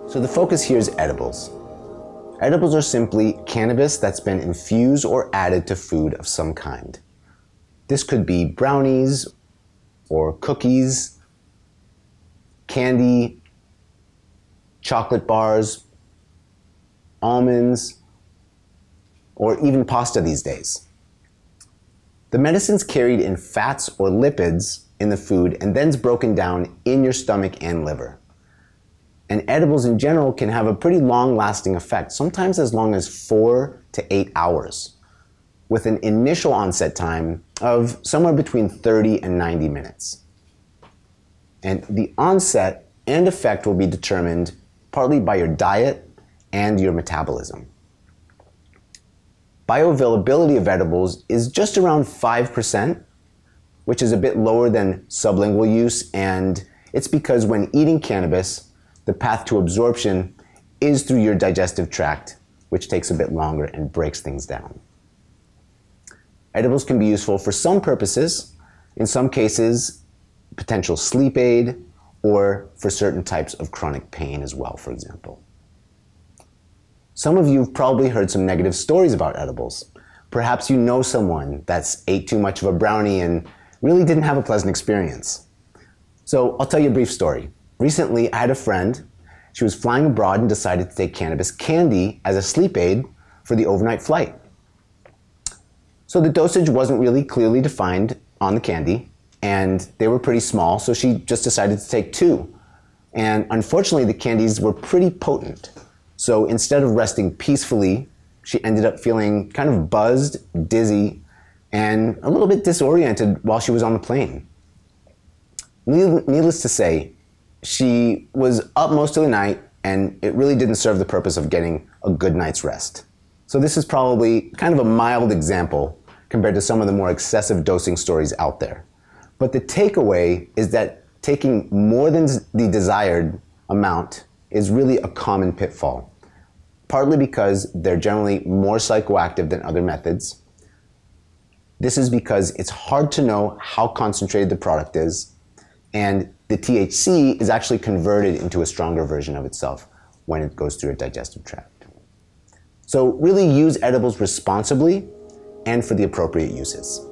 So the focus here is edibles. Edibles are simply cannabis that's been infused or added to food of some kind. This could be brownies or cookies, candy, chocolate bars, almonds, or even pasta these days. The medicine's carried in fats or lipids in the food and then's broken down in your stomach and liver. And edibles in general can have a pretty long-lasting effect, sometimes as long as 4 to 8 hours, with an initial onset time of somewhere between 30 and 90 minutes. And the onset and effect will be determined partly by your diet and your metabolism. Bioavailability of edibles is just around 5%, which is a bit lower than sublingual use, and it's because when eating cannabis, the path to absorption is through your digestive tract, which takes a bit longer and breaks things down. Edibles can be useful for some purposes, in some cases, potential sleep aid, or for certain types of chronic pain as well, for example. Some of you have probably heard some negative stories about edibles. Perhaps you know someone that's ate too much of a brownie and really didn't have a pleasant experience. So I'll tell you a brief story. Recently, I had a friend. She was flying abroad and decided to take cannabis candy as a sleep aid for the overnight flight. So the dosage wasn't really clearly defined on the candy, and they were pretty small, so she just decided to take 2. And unfortunately, the candies were pretty potent. So instead of resting peacefully, she ended up feeling kind of buzzed, dizzy, and a little bit disoriented while she was on the plane. Needless to say, she was up most of the night, and it really didn't serve the purpose of getting a good night's rest. So this is probably kind of a mild example compared to some of the more excessive dosing stories out there. But the takeaway is that taking more than the desired amount is really a common pitfall, partly because they're generally more psychoactive than other methods. This is because it's hard to know how concentrated the product is, and the THC is actually converted into a stronger version of itself when it goes through a digestive tract. So really use edibles responsibly and for the appropriate uses.